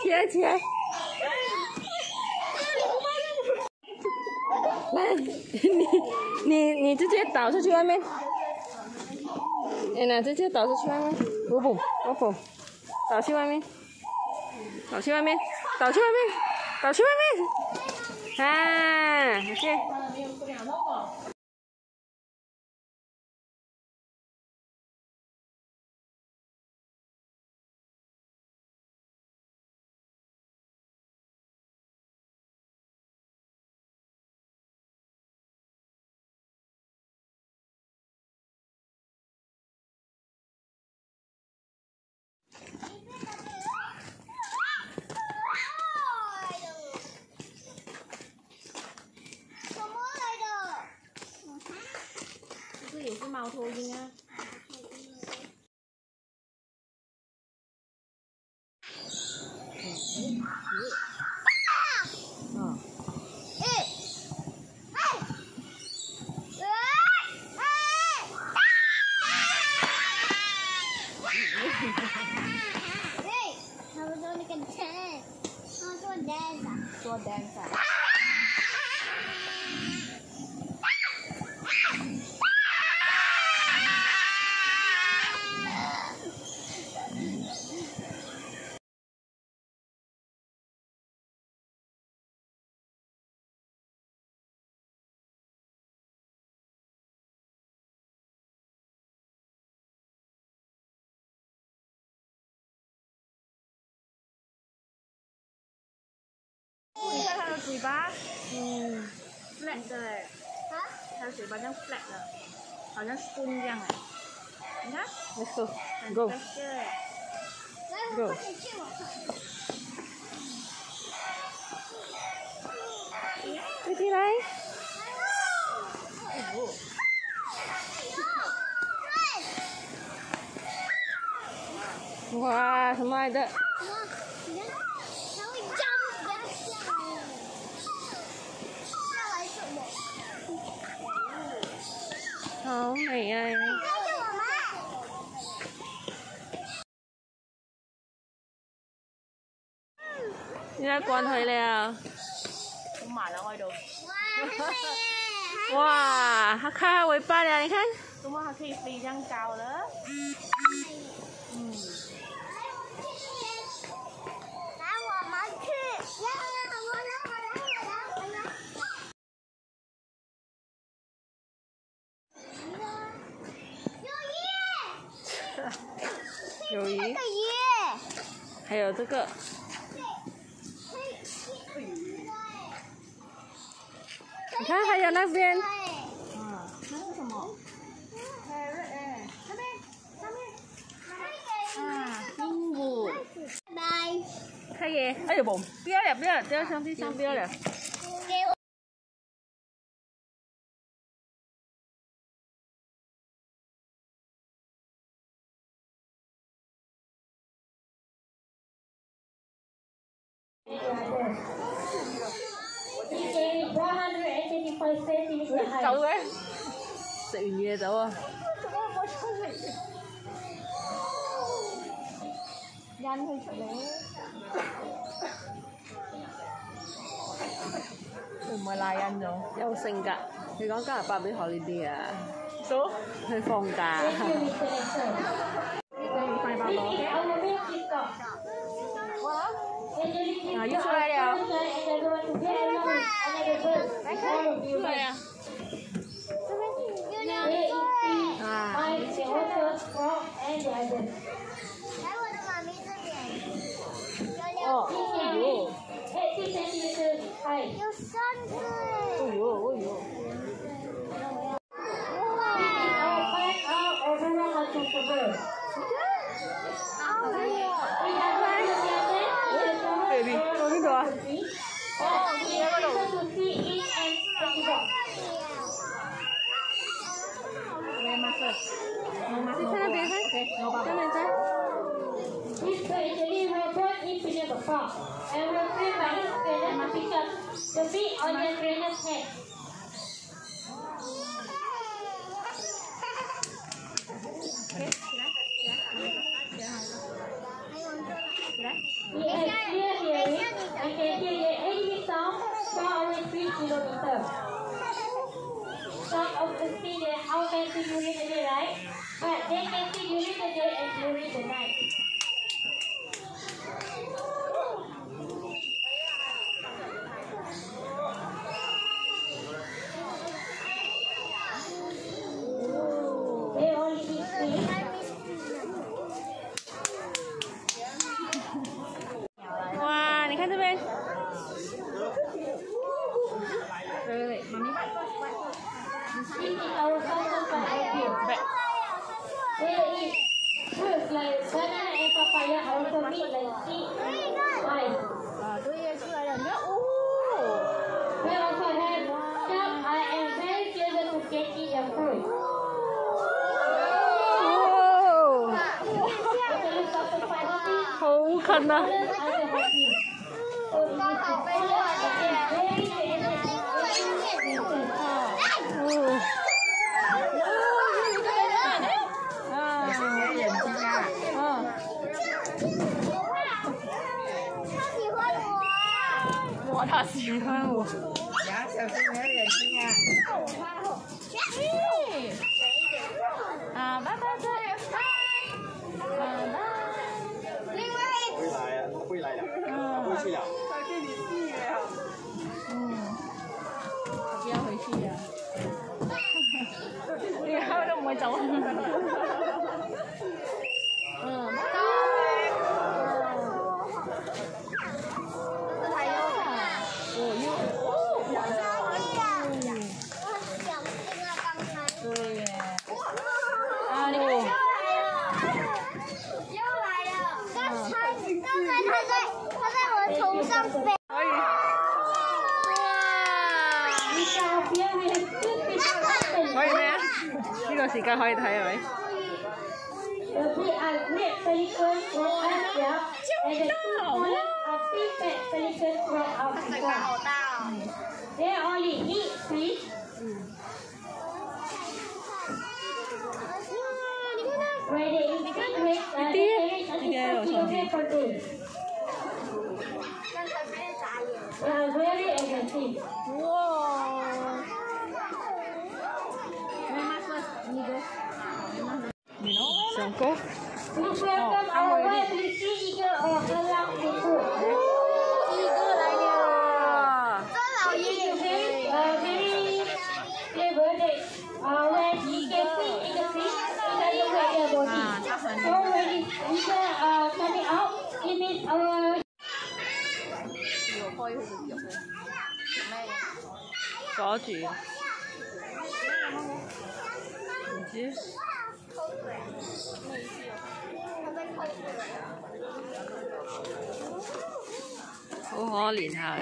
起来起来！来，你直接倒出去外面。直接倒出去外面。不，倒去外面，倒去外面，倒去外面，倒去外面。啊 ，OK。也是猫头鹰啊。做 dancer。你看它的嘴巴，flat 的嘞，它的嘴巴像 flat 的，好像 spoon 一样哎。你看 ，Let's go， go， go。飞起来！哇，什么来的？好美啊！而家關佢了。好慢啊，我喺度。哇，它看它尾巴了，你看。怎么它可以飞这样高了？来，我们去。有鱼，还有这个，你看还有那边，那是什么？鹦鹉。拜。可以，哎呦不要了，掉上地上不要了。走嘅，食完嘢走啊！印佢出嚟，佢唔係賴印咗，有性格。佢講加拿大俾 holiday 啊，數去放假。啊，又出来了！来看，出来呀！啊！来我的妈咪这边。哦，有。有三只。哦呦。baby， 到呢度啊？哦，喺嗰度。你看那边，看，那边在。This actually will put in between the frog and will clean by his trainer picture to be on the trainer's head. kilometers. Some of the see that how can see during the day, right? But they can see during the day and during the night. They only eat fish. 哇，你看这边。对，妈咪。 This is our cousin from April. They eat fruits like banana and papaya, also meat like sea, rice. 啊，对耶，出来了，你看，哦。 We also have shop. I am very curious to get eat the fruit. 哇！好近啊！ 他喜欢我。呀，小心你的眼睛啊！啊，拜拜，拜拜。會嚟啊，會嚟啦，會去啦。他跟你去了。我不要回去呀。你後都唔會走。可以咩啊？呢個時間可以睇係咪？ They only eat fish. Where they eat fish, they reach until per day. They are very aggressive. 哇！上高。 Please welcome our wife, Lucy Eagle or Alang Piku. very clever that when he can fit in the fish, he doesn't wear their body. So when the fish coming out, it means our 阻住。唔知。好可憐下佢。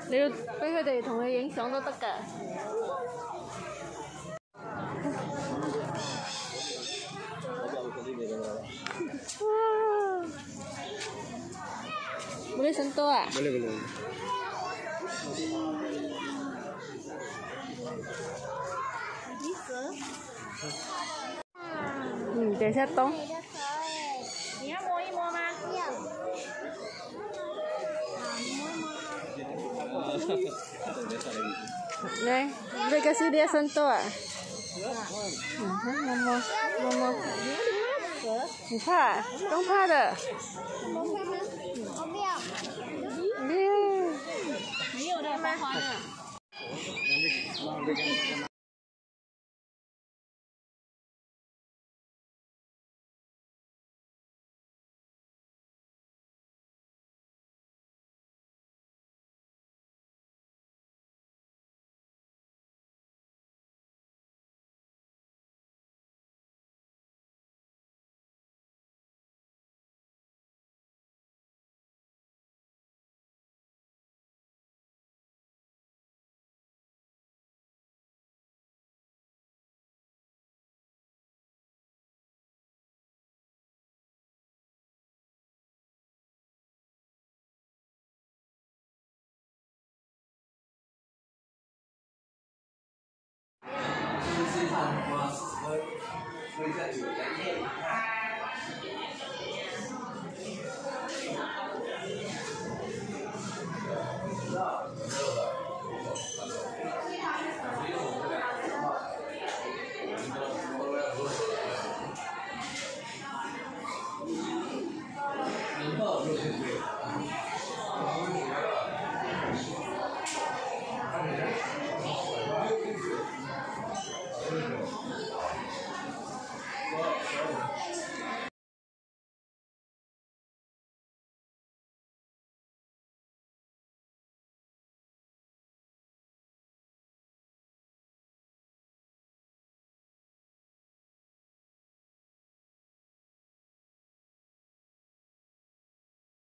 你要俾佢哋同佢影相都得㗎。哇！ boleh sentuh ah? Boleh, boleh. 等一下动。你要摸一摸吗？来，boleh kasih dia sentuh ah? Mama， 你怕？don't 怕的。我不要。没有的，花花的。